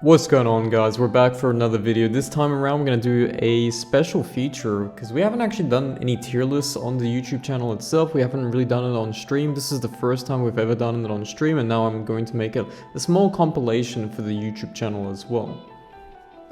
What's going on, guys? We're back for another video. This time around we're going to do a special feature because we haven't actually done any tier lists on the YouTube channel itself. We haven't really done it on stream. This is the first time we've ever done it on stream, and now I'm going to make a small compilation for the YouTube channel as well.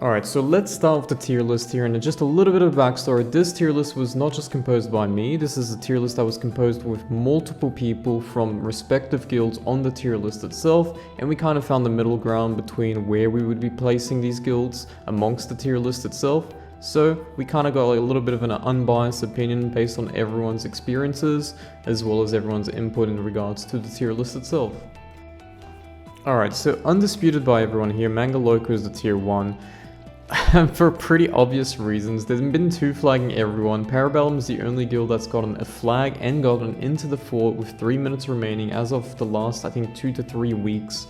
Alright, so let's start with the tier list here, and just a little bit of backstory. This tier list was not just composed by me. This is a tier list that was composed with multiple people from respective guilds on the tier list itself, and we kind of found the middle ground between where we would be placing these guilds amongst the tier list itself. So we kind of got a little bit of an unbiased opinion based on everyone's experiences, as well as everyone's input in regards to the tier list itself. Alright, so undisputed by everyone here, Manga is the tier 1. For pretty obvious reasons. There's been two flagging everyone. Parabellum is the only guild that's gotten a flag and gotten into the fort with 3 minutes remaining as of the last, I think, 2 to 3 weeks.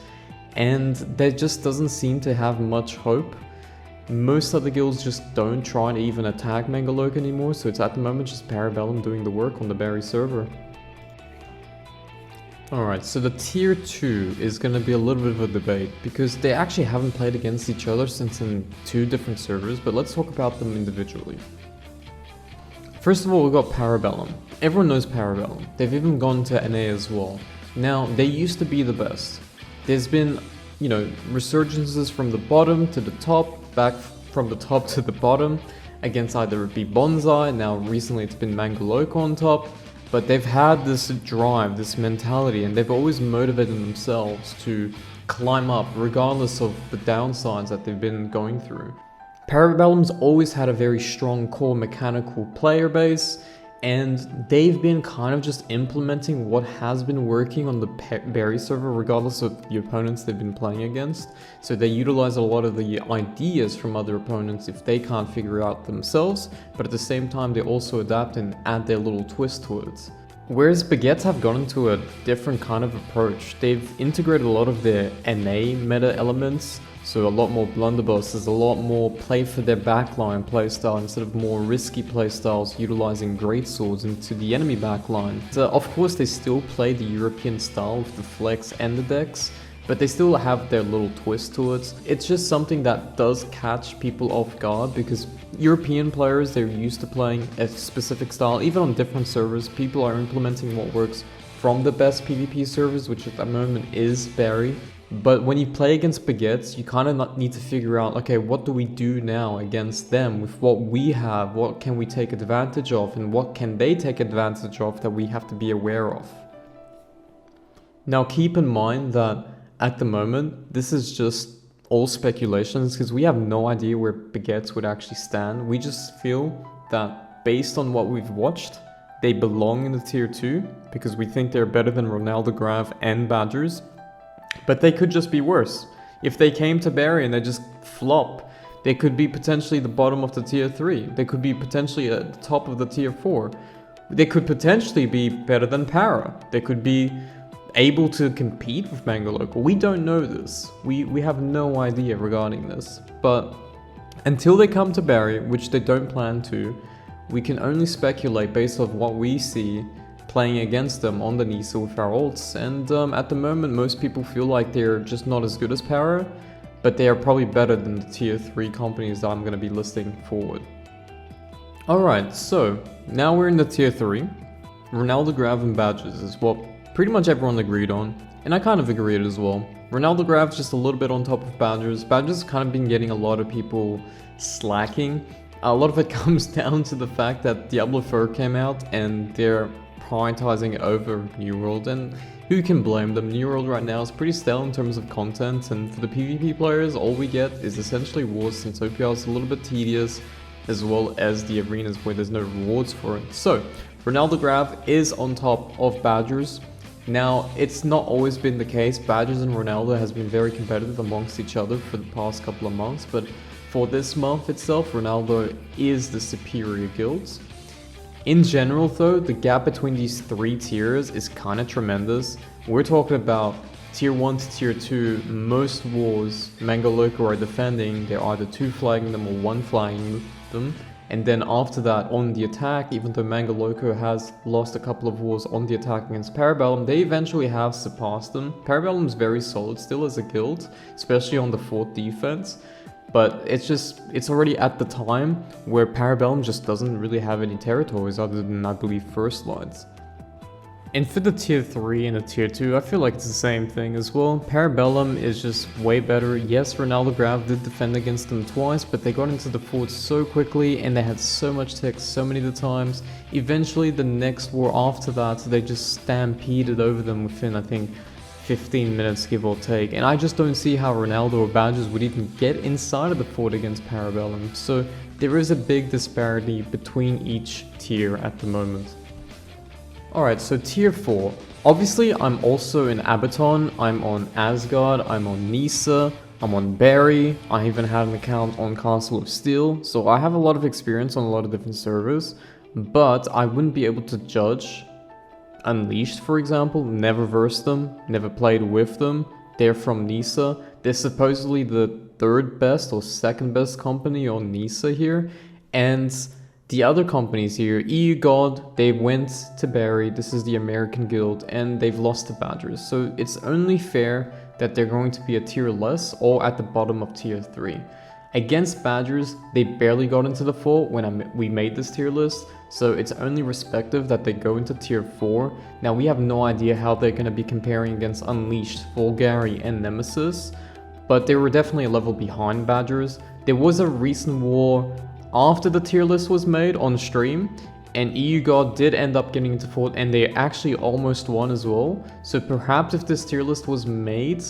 And there just doesn't seem to have much hope. Most other guilds just don't try to even attack Manga anymore, so it's at the moment just Parabellum doing the work on the Barry server. Alright, so the tier 2 is going to be a little bit of a debate because they actually haven't played against each other since in 2 different servers, but let's talk about them individually. First of all, we've got Parabellum. Everyone knows Parabellum. They've even gone to NA as well. Now, they used to be the best. There's been, resurgences from the bottom to the top, back from the top to the bottom, against either it be Bonsai, now recently it's been Manga on top. But they've had this drive, this mentality, and they've always motivated themselves to climb up regardless of the downsides that they've been going through. Parabellum's always had a very strong core mechanical player base, and they've been kind of just implementing what has been working on the Barry server regardless of the opponents they've been playing against. So they utilize a lot of the ideas from other opponents if they can't figure it out themselves, but at the same time they also adapt and add their little twist to it. Whereas Baguettes have gone into a different kind of approach. They've integrated a lot of their NA meta elements, so a lot more blunderbusses, a lot more play for their backline playstyle instead of more risky playstyles utilizing greatswords into the enemy backline. So of course they still play the European style with the flex and the decks, but they still have their little twist to it. It's just something that does catch people off guard because European players, they're used to playing a specific style. Even on different servers, people are implementing what works from the best PvP servers, which at the moment is Barry. But when you play against Baguettes, you kind of need to figure out, okay, what do we do now against them with what we have? What can we take advantage of, and what can they take advantage of that we have to be aware of? Now keep in mind that at the moment, this is just all speculations because we have no idea where Baguettes would actually stand. We just feel that based on what we've watched, they belong in the tier 2 because we think they're better than Ronaldo and Badgers. But they could just be worse. If they came to Barry and they just flop, they could be potentially the bottom of the tier 3. They could be potentially at the top of the tier 4. They could potentially be better than Para. They could be able to compete with Manga Local. We don't know this. We have no idea regarding this. But until they come to Barry, which they don't plan to, we can only speculate based off what we see playing against them on the Nisa with our ults, and at the moment most people feel like they're just not as good as Para, but they are probably better than the tier 3 companies that I'm going to be listing forward. Alright, so now we're in the tier 3. Ronaldo and Badges is what pretty much everyone agreed on, and I kind of agreed as well. Ronaldo is just a little bit on top of Badgers. Badgers have kind of been getting a lot of people slacking. A lot of it comes down to the fact that Diablo 4 came out and they're prioritizing it over New World, and who can blame them? New World right now is pretty stale in terms of content, and for the PvP players all we get is essentially wars, since OPL is a little bit tedious, as well as the arenas where there's no rewards for it. So Ronaldo is on top of Badgers. Now it's not always been the case. Badgers and Ronaldo has been very competitive amongst each other for the past couple of months, but for this month itself Ronaldo is the superior guild. In general though, the gap between these 3 tiers is kind of tremendous. We're talking about tier 1 to tier 2, most wars Manga are defending, they're either 2 flagging them or 1 flagging them, And then after that, on the attack, even though Manga Loco has lost a couple of wars on the attack against Parabellum, they eventually have surpassed them. Parabellum's very solid still as a guild, especially on the fort defense. But it's already at the time where Parabellum just doesn't really have any territories other than, I believe, first lines. And for the tier 3 and the tier 2, I feel like it's the same thing as well. Parabellum is just way better. Yes, Ronaldo Grav did defend against them twice, but they got into the fort so quickly and they had so much tech so many of the times. Eventually, the next war after that, they just stampeded over them within, I think, 15 minutes, give or take. And I just don't see how Ronaldo or Badgers would even get inside of the fort against Parabellum. So there is a big disparity between each tier at the moment. Alright, so tier 4. Obviously, I'm also in Abaton, I'm on Asgard, I'm on Nisa, I'm on Barry, I even had an account on Castle of Steel, so I have a lot of experience on a lot of different servers, but I wouldn't be able to judge Unleashed, for example. Never versed them, never played with them. They're from Nisa. They're supposedly the third best or second best company on Nisa here, and the other companies here, EU God, they went to Barry, this is the American guild, and they've lost to Badgers. So it's only fair that they're going to be a tier less or at the bottom of tier 3. Against Badgers, they barely got into the fort when we made this tier list, so it's only respective that they go into tier 4. Now we have no idea how they're going to be comparing against Unleashed, Vulgari, and Nemesis, but they were definitely a level behind Badgers. There was a recent war after the tier list was made on stream, and EU God did end up getting into fort, and they actually almost won as well. So perhaps if this tier list was made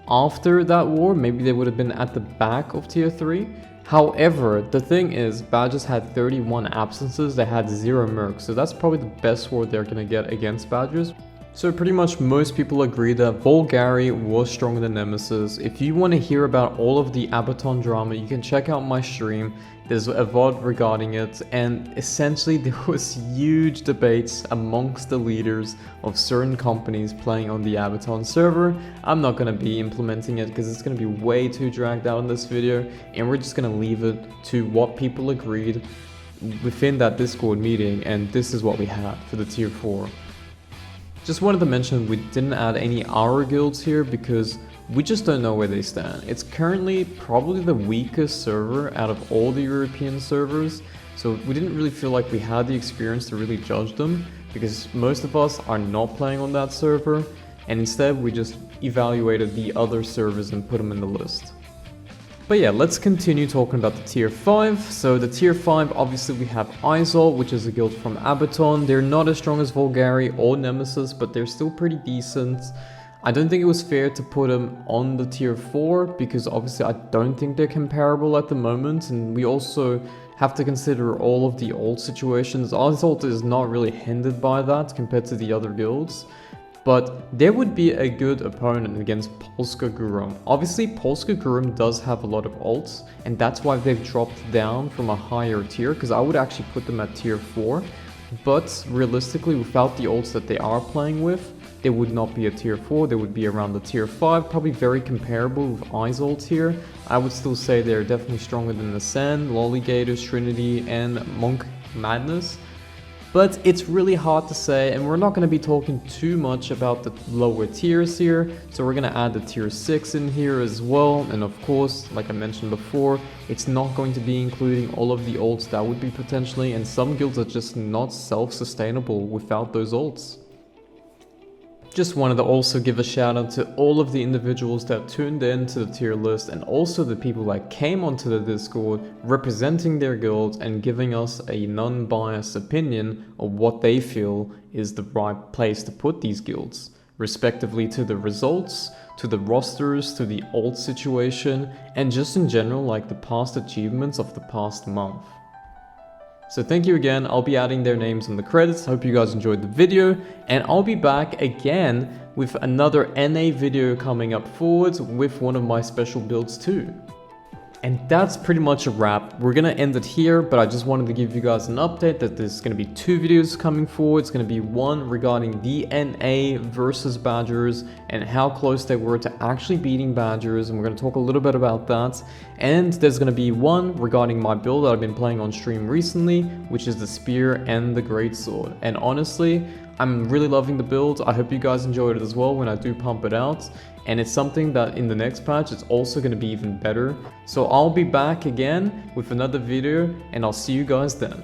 after that war, maybe they would have been at the back of tier 3. However, the thing is, Badgers had 31 absences, they had 0 mercs, so that's probably the best war they're gonna get against Badgers. So pretty much most people agree that Vulgari was stronger than Nemesis. If you want to hear about all of the Abaton drama, you can check out my stream. There's a VOD regarding it, and essentially there was huge debates amongst the leaders of certain companies playing on the Abaton server. I'm not going to be implementing it because it's going to be way too dragged out in this video, and we're just going to leave it to what people agreed within that Discord meeting, and this is what we had for the tier 4. Just wanted to mention we didn't add any hour guilds here because we just don't know where they stand. It's currently probably the weakest server out of all the European servers, so we didn't really feel like we had the experience to really judge them because most of us are not playing on that server, and instead we just evaluated the other servers and put them in the list. But yeah, let's continue talking about the tier 5. So the tier 5, obviously we have Izol, which is a guild from Abaton. They're not as strong as Vulgari or Nemesis, but they're still pretty decent. I don't think it was fair to put them on the tier 4, because obviously I don't think they're comparable at the moment, and we also have to consider all of the old situations. Izol is not really hindered by that compared to the other guilds. But there would be a good opponent against Polska Gurum. Obviously, Polska Gurum does have a lot of ults, and that's why they've dropped down from a higher tier, because I would actually put them at tier 4. But realistically, without the ults that they are playing with, they would not be a tier 4, they would be around the tier 5, probably very comparable with Izol here. I would still say they're definitely stronger than the Sen, Lollygators, Trinity, and Monk Madness. But it's really hard to say, and we're not going to be talking too much about the lower tiers here, so we're going to add the tier 6 in here as well. And of course, like I mentioned before, it's not going to be including all of the ults that would be potentially, and some guilds are just not self-sustainable without those ults. Just wanted to also give a shout out to all of the individuals that tuned in to the tier list, and also the people that came onto the Discord representing their guilds and giving us a non-biased opinion of what they feel is the right place to put these guilds, respectively to the results, to the rosters, to the ult situation, and just in general like the past achievements of the past month. So thank you again, I'll be adding their names in the credits, hope you guys enjoyed the video, and I'll be back again with another NA video coming up forwards with one of my special builds too. And that's pretty much a wrap. We're gonna end it here, but I just wanted to give you guys an update that there's gonna be 2 videos coming forward. It's gonna be one regarding DNA versus badgers and how close they were to actually beating badgers, and we're gonna talk a little bit about that. And there's gonna be one regarding my build that I've been playing on stream recently, which is the spear and the greatsword. And honestly, I'm really loving the build. I hope you guys enjoyed it as well when I do pump it out. And it's something that in the next patch, it's also going to be even better. So I'll be back again with another video, and I'll see you guys then.